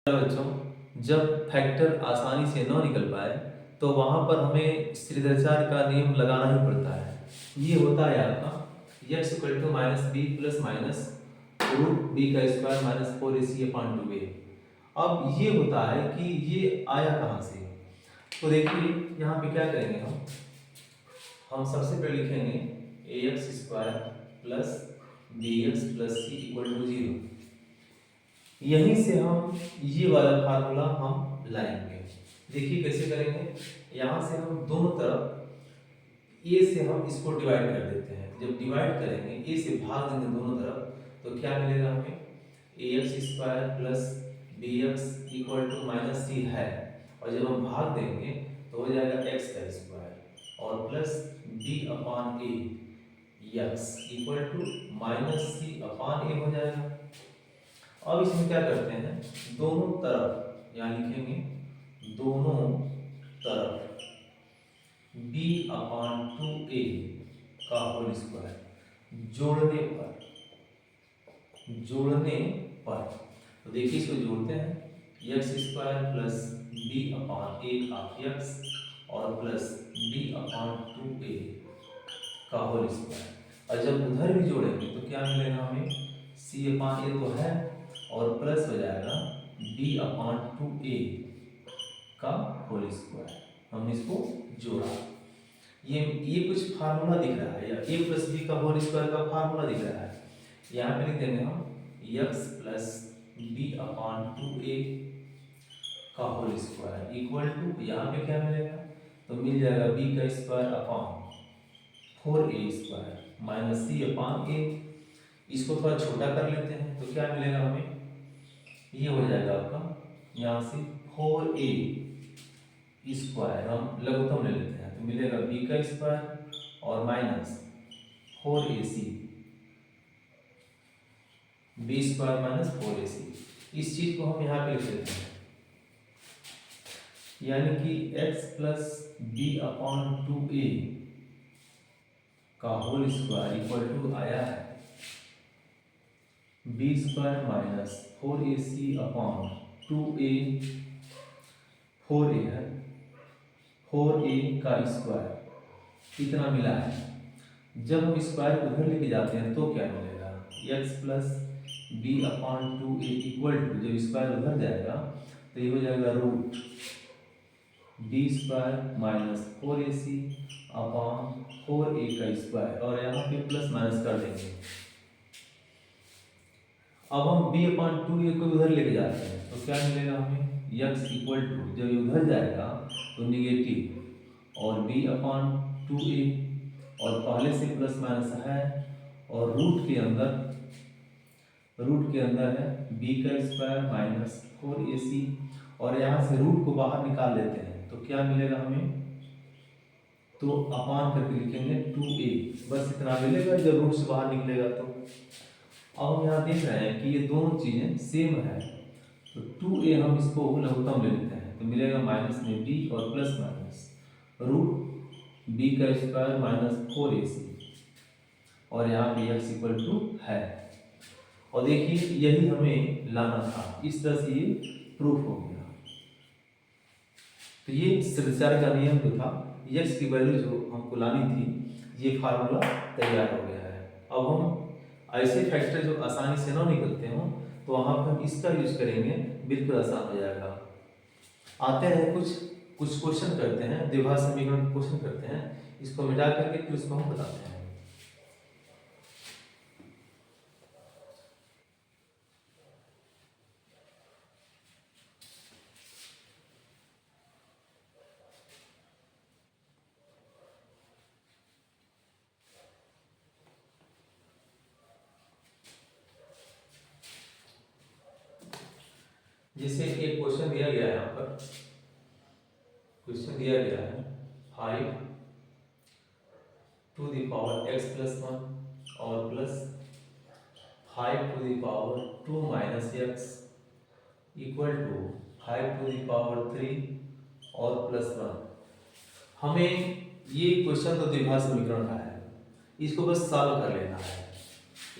बच्चों, जब फैक्टर आसानी से न निकल पाए तो वहाँ पर हमें श्रीधराचार्य का नियम लगाना ही पड़ता है। ये होता है आपका x equal to minus b plus minus root b का स्क्वायर माइनस 4ac/2a। अब ये होता है कि ये आया कहाँ से। तो देखिए यहाँ पे क्या करेंगे हम सबसे पहले लिखेंगे ax square plus bx plus c equal to 0। यहीं से हम ये वाला फार्मूला हम लाएंगे। देखिए कैसे करेंगे। यहाँ से हम दोनों तरफ a से हम इसको डिवाइड कर देते हैं। जब डिवाइड करेंगे a से भाग देंगे दोनों तरफ तो क्या मिलेगा हमें ax square plus bx equal to minus c है। और जब हम भाग देंगे तो हो जाएगा x का स्क्वायर और plus b upon a x equal to minus c upon a हो जाएगा। अब इसमें क्या करते हैं दोनों तरफ यहाँ लिखेंगे दोनों तरफ b/2a का होल स्क्वायर जोड़ने पर तो देखिए इसको जोड़ते हैं x square plus b/a of x और प्लस b/2a का होल स्क्वायर। और जब उधर भी जोड़ेंगे तो क्या मिलेगा हमें c/a तो है और प्लस हो जाएगा b/2a का होल स्क्वायर। हमने इसको जोड़ा। ये कुछ फार्मूला दिख रहा है या a प्लस b का होल स्क्वायर का फार्मूला दिख रहा है। यहाँ पे लिख देंगे हम x प्लस b/2a का होल स्क्वायर इक्वल टू यहाँ पे क्या मिलेगा तो मिल जाएगा b का square upon 4a square minus c/a। इसको थोड़ा छोटा कर लेते हैं तो क्या मिलेगा हमें ये हो जाएगा आपका यहाँ से 4a स्क्वायर हम लघुत्तम ले लेते हैं तो मिलेगा b का स्क्वायर और minus 4ac b square minus 4ac। इस चीज को हम यहाँ पे लिख देते हैं यानी कि x प्लस b/2a का होल स्क्वायर इक्वल टू आया है b square minus 4ac/2a 4a है 4a का स्क्वायर इतना मिला है। जब हम स्क्वायर उधर लेके जाते हैं तो क्या मिलेगा x plus b/2a equal to जब स्क्वायर उधर जाएगा तो ये हो जाएगा root b square minus 4ac/4a का स्क्वायर और यहाँ पे प्लस माइनस कर देंगे। अब हम b/2a को उधर लेके जाते हैं तो क्या मिलेगा हमें x इक्वल टू जब ये उधर जाएगा तो निगेटिव और b/2a और पहले से प्लस माइनस है और रूट के अंदर है b का स्क्वायर माइनस 4ac और यहाँ से रूट को बाहर निकाल लेते हैं तो क्या मिलेगा हमें तो अपान करके लिखेंगे 2a बस इतना मिलेगा जब रूट से बाहर निकलेगा तो। अब हम यहाँ देख रहे हैं कि ये दोनों चीजें सेम है तो 2a हम इसको लघुत्तम ले लेते हैं तो मिलेगा माइनस में b और प्लस माइनस रूट b का स्क्वायर माइनस 4ac और यहाँ पे x इक्वल टू है। और देखिए यही हमें लाना था। इस तरह से ये प्रूफ हो गया। तो ये श्रीधराचार्य का नियम जो था x की वैल्यू जो हमको लानी थी ये फार्मूला तैयार हो गया है। अब हम ऐसे फैक्टर जो आसानी से ना निकलते हों तो वहाँ पर हम इसका यूज करेंगे बिल्कुल आसान हो जाएगा। आते हैं कुछ क्वेश्चन करते हैं द्विघात समीकरण क्वेश्चन करते हैं इसको मिटा करके फिर उसको हम बताते हैं। जैसे एक क्वेश्चन दिया गया है यहाँ पर क्वेश्चन दिया गया है 5 to the power x plus 1 और plus 5 to the power 2 minus x equal to 5 to the power 3 और प्लस 1। हमें ये क्वेश्चन तो द्विघात समीकरण का है इसको बस सॉल्व कर लेना है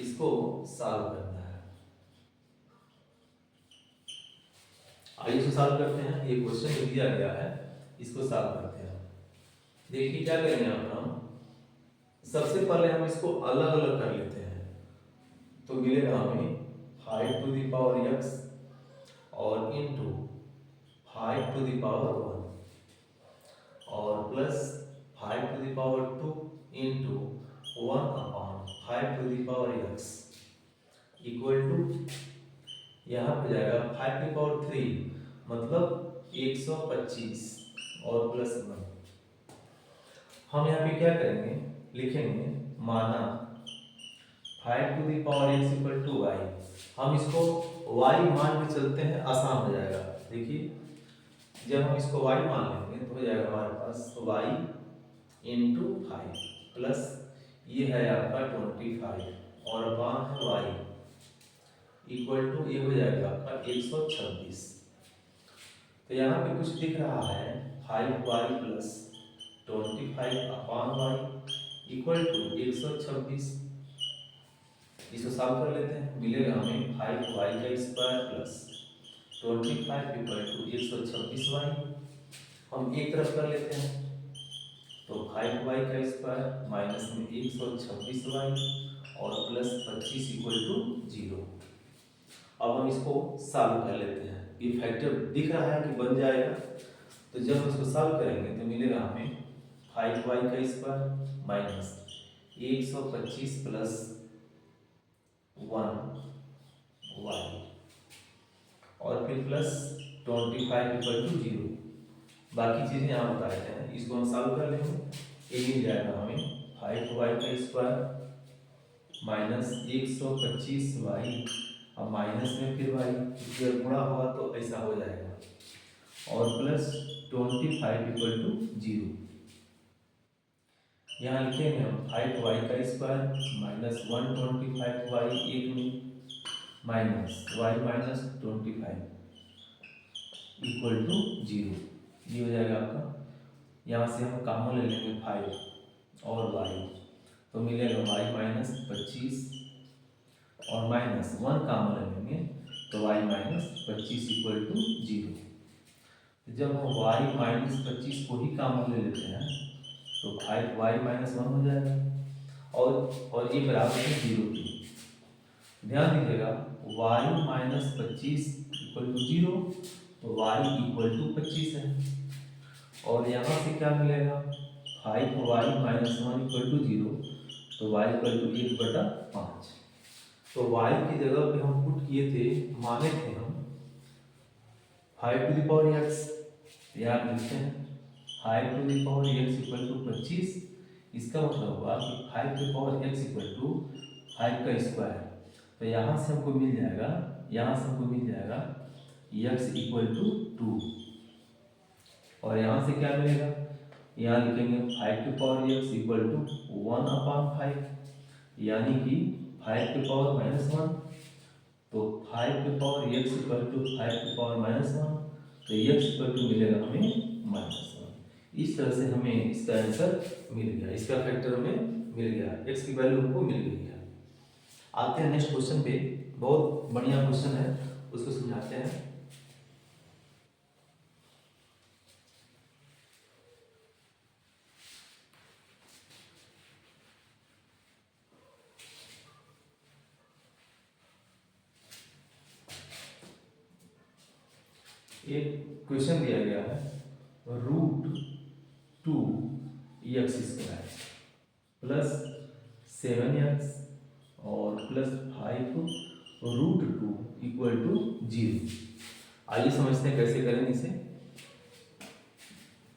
इसको सॉल्व करना है। आइए इसको सॉल्व करते हैं। ये क्वेश्चन जो दिया गया है इसको सॉल्व करते हैं। देखिए क्या करेंगे यहाँ पर हम सबसे पहले हम इसको अलग अलग कर लेते हैं। तो मिलेगा हमें 5 टू द पावर x और इनटू 5 टू द पावर 1 और plus 5 to the power 2 into 1 upon 5 to the power x equal to यहाँ पे जाएगा 5 की पावर 3 मतलब 125 और प्लस 1। हम यहाँ पे क्या करेंगे, लिखेंगे माना 5 to the power x equal to y. हम इसको y मान के चलते हैं, आसान हो जाएगा। देखिए जब हम इसको y मान लेंगे तो हो जाएगा हमारे पास y इंटू 5 प्लस ये है आपका 25 और अपान है y इक्वल टू ये हो जाएगा आपका 126। तो यहाँ पे कुछ दिख रहा है 5y plus 25 upon y equal to 126। इसको सॉल्व कर लेते हैं। मिलेगा हमें 5y का square plus 25 equal to 126y। हम एक तरफ कर लेते हैं तो 5y का स्क्वायर माइनस में 126y और प्लस 25 इक्वल टू 0। अब हम इसको सॉल्व कर लेते हैं। ये फैक्टर दिख रहा है कि बन जाएगा। तो जब हम इसको सॉल्व करेंगे तो मिलेगा हमें 5y का स्क्वायर माइनस 125 प्लस 1y और फिर प्लस 25 इक्वल टू 0। बाकी चीज़ें यहाँ बता देते हैं, इसको हम सॉल्व कर लेंगे। ये मिल जाएगा हमें 5y का स्क्वायर माइनस 125y और माइनस में फिर y, जब गुणा होगा तो ऐसा हो जाएगा और प्लस 25 इक्वल टू 0। यहाँ लिखेंगे हम 5y का स्क्वायर माइनस 125y एक में minus y minus 25 equal to 0। ये हो जाएगा आपका। यहाँ से हम कॉमन ले लेंगे 5 और y तो मिलेगा y माइनस 25 और माइनस 1 कॉमन ले लेंगे तो y माइनस 25 इक्वल टू 0। जब हम y माइनस 25 को ही कॉमन ले लेते हैं तो 5y माइनस 1 हो जाएगा और ये बराबर है 0 की। ध्यान दीजिएगा y माइनस 25 इक्वल टू 0 तो y इक्वल टू 25 है और यहाँ से क्या मिलेगा 5y माइनस 1 इक्वल टू 0 तो y इक्वल टू 1/5। तो y की जगह पे हम पुट किए थे, माने थे हम 5 टू द पावर x, याद लिखते हैं 5 to the power x equal to 25। इसका मतलब हुआ कि 5 to power x equal to 5 का स्क्वायर। तो यहाँ से हमको मिल जाएगा, यहाँ से हमको मिल जाएगा x इक्वल टू 2 और यहाँ से क्या मिलेगा, यहाँ लिखेंगे 5 to power x equal to 1/5 यानी कि 5 टू पावर माइनस 1। तो 5 to power x equal to 5 to power minus 1 तो x इक्वल टू मिलेगा हमें माइनस 1। इस तरह से हमें इसका आंसर मिल गया, इसका फैक्टर हमें मिल गया, x की वैल्यू हमको मिल गई है। आते हैं नेक्स्ट क्वेश्चन पे। बहुत बढ़िया क्वेश्चन है, उसको समझाते हैं। एक क्वेश्चन दिया गया है √2x² प्लस 7x और प्लस 5 √2 इक्वल टू 0। आइए समझते हैं कैसे करेंगे इसे।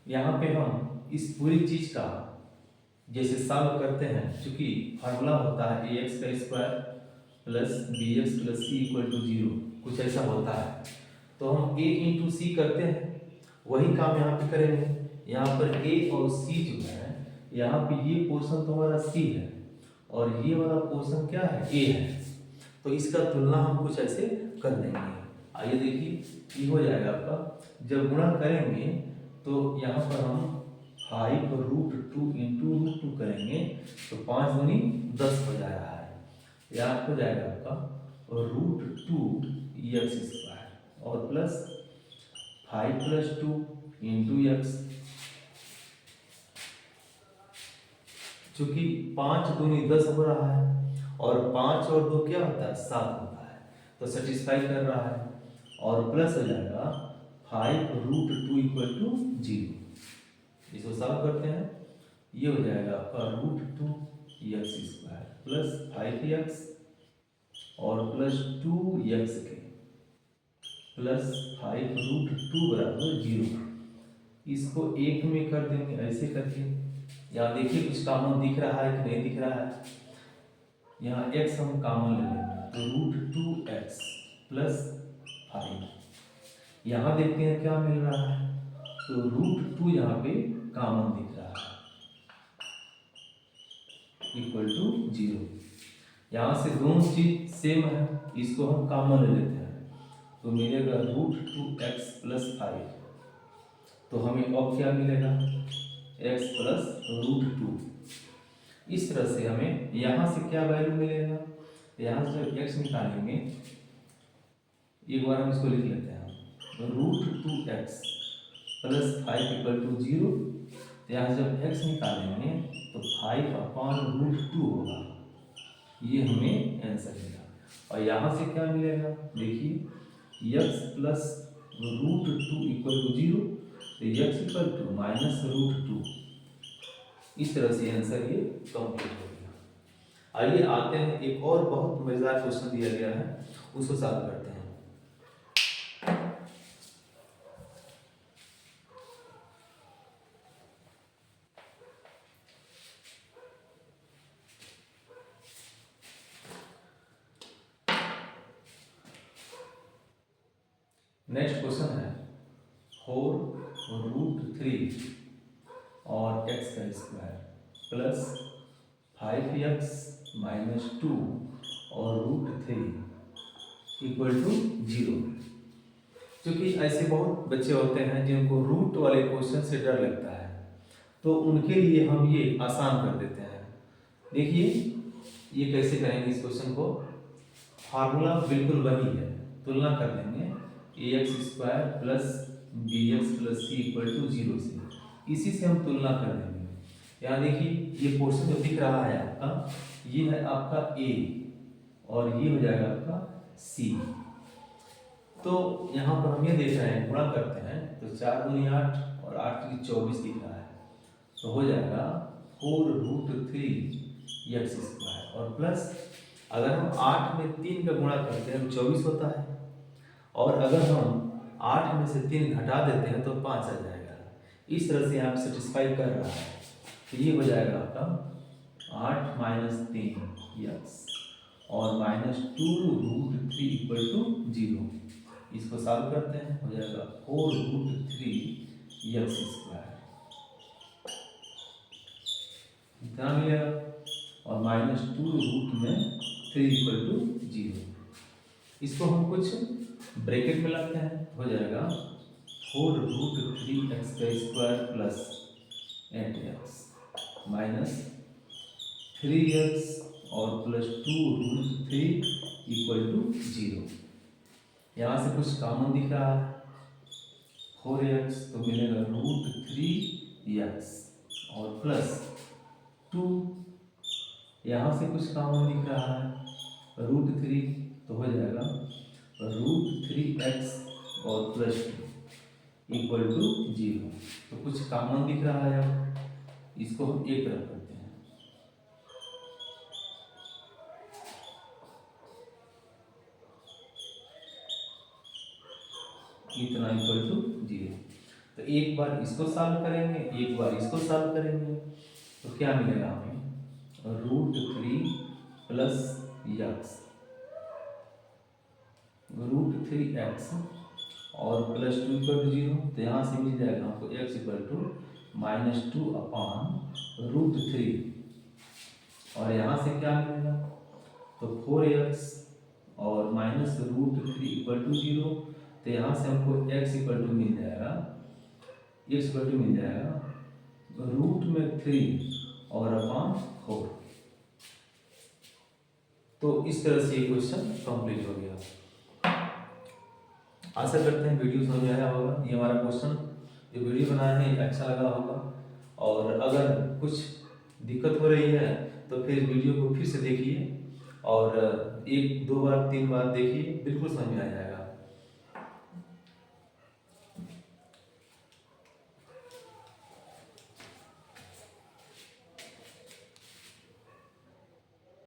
यहाँ पे हम इस पूरी चीज का जैसे सॉल्व करते हैं, चूंकि फार्मूला होता है ax का square plus bx plus c equal to 0, कुछ ऐसा होता है। तो हम a इंटू सी करते हैं, वही काम यहाँ पे करेंगे। यहाँ पर a और c जो है, यहाँ पे ये पोर्शन तो हमारा c है और ये वाला पोर्शन क्या है, a है। तो इसका तुलना हम कुछ ऐसे कर देंगे। आइए देखिए, ये हो जाएगा आपका। जब गुणा करेंगे तो यहाँ पर हम 5√2 इंटू √2 करेंगे तो 5 दूनी 10 हो जा रहा है। यह हो जाएगा आपका √2x² और प्लस 5 + 2 × x, चूंकि 5 दूनी 10 हो रहा है और 5 और 2 क्या होता है 7 होता है, तो सेटिस्फाई कर रहा है। और प्लस हो जाएगा 5√2 = 0। इसको सॉल्व करते हैं, ये हो जाएगा आपका √2x² प्लस 5x और प्लस 2x के प्लस 5√2 = 0। इसको 1 में कर देंगे ऐसे करके। यहाँ देखिए कुछ कॉमन दिख रहा है कि नहीं दिख रहा है, यहाँ x हम कॉमन ले लेंगे तो √2x प्लस 5। यहाँ देखते हैं क्या मिल रहा है, तो √2 यहाँ पे कॉमन दिख रहा है =0। यहाँ से दोनों चीज सेम है, इसको हम कॉमन ले लेते हैं तो मिलेगा √2x प्लस 5। तो हमें अब क्या मिलेगा x प्लस √2। इस तरह से हमें यहाँ से क्या वैल्यू मिलेगा, यहाँ से जब x निकालेंगे, एक बार हम इसको लिख लेते हैं √2x प्लस 5 = 0। यहाँ से जब x निकालेंगे तो 5/√2 होगा, ये हमें आंसर मिला। और यहाँ से क्या मिलेगा, देखिए x प्लस √2 = 0, तो x = -√2। इस तरह से आंसर ये कंप्लीट हो गया। आइए आते हैं, एक और बहुत मजेदार क्वेश्चन दिया गया है, उसको सॉल्व करते हैं। नेक्स्ट क्वेश्चन है 4√3 और x² प्लस 5x - 2 और √3 = 0। क्योंकि ऐसे बहुत बच्चे होते हैं जिनको रूट वाले क्वेश्चन से डर लगता है, तो उनके लिए हम ये आसान कर देते हैं। देखिए ये कैसे करेंगे इस क्वेश्चन को, फार्मूला बिल्कुल वही है, तुलना कर देंगे ax² plus bx plus c = 0 से, इसी से हम तुलना कर देंगे। यहाँ देखिए ये पोर्शन जो दिख रहा है आपका, ये है आपका a और ये हो जाएगा आपका c। तो यहाँ पर हम ये देख रहे हैं, गुणा करते हैं तो 4 दूनी 8 और 8 की 24 दिख रहा है, तो हो जाएगा 4√3x² और प्लस अगर हम 8 में 3 का गुणा करते हैं तो 24 होता है, और अगर हम 8 में से 3 घटा देते हैं तो 5 आ जाएगा। इस तरह से आप सेटिस्फाई कर रहा है, तो ये हो जाएगा आपका 8 - 3x और -2√3 = 0। इसको सॉल्व करते हैं, हो जाएगा 4√3x², इतना मिलेगा, और -2√3 = 0। इसको हम कुछ ब्रैकेट में लाते हैं, हो जाएगा 4√3x² plus 8x minus 3x और प्लस 2√3 = 0। यहाँ से कुछ कॉमन दिख रहा है, 4x तो मिलेगा √3x और प्लस 2, यहाँ से कुछ कॉमन दिख रहा है √3, तो हो जाएगा √3x और प्लस 2 = 0। तो कुछ कॉमन दिख रहा है, अब इसको हम एक तरफ करते हैं, इतना = 0। तो एक बार इसको सॉल्व करेंगे, एक बार इसको सॉल्व करेंगे, तो क्या मिलेगा हमें, √3 प्लस x √3x और प्लस 2 = 0। तो यहाँ से मिल जाएगा हमको x = -2/√3, और यहाँ से क्या मिलेगा, तो 4x और -√3 = 0। तो यहाँ से हमको x मिल जाएगा, मिल जाएगा √3 और /4। तो इस तरह से ये क्वेश्चन कंप्लीट हो गया। आशा करते हैं वीडियो समझ में आया होगा। ये हमारा क्वेश्चन जो वीडियो बनाया है अच्छा लगा होगा, और अगर कुछ दिक्कत हो रही है तो फिर वीडियो को फिर से देखिए और 1 2 बार 3 बार देखिए, बिल्कुल समझ में आ जाएगा।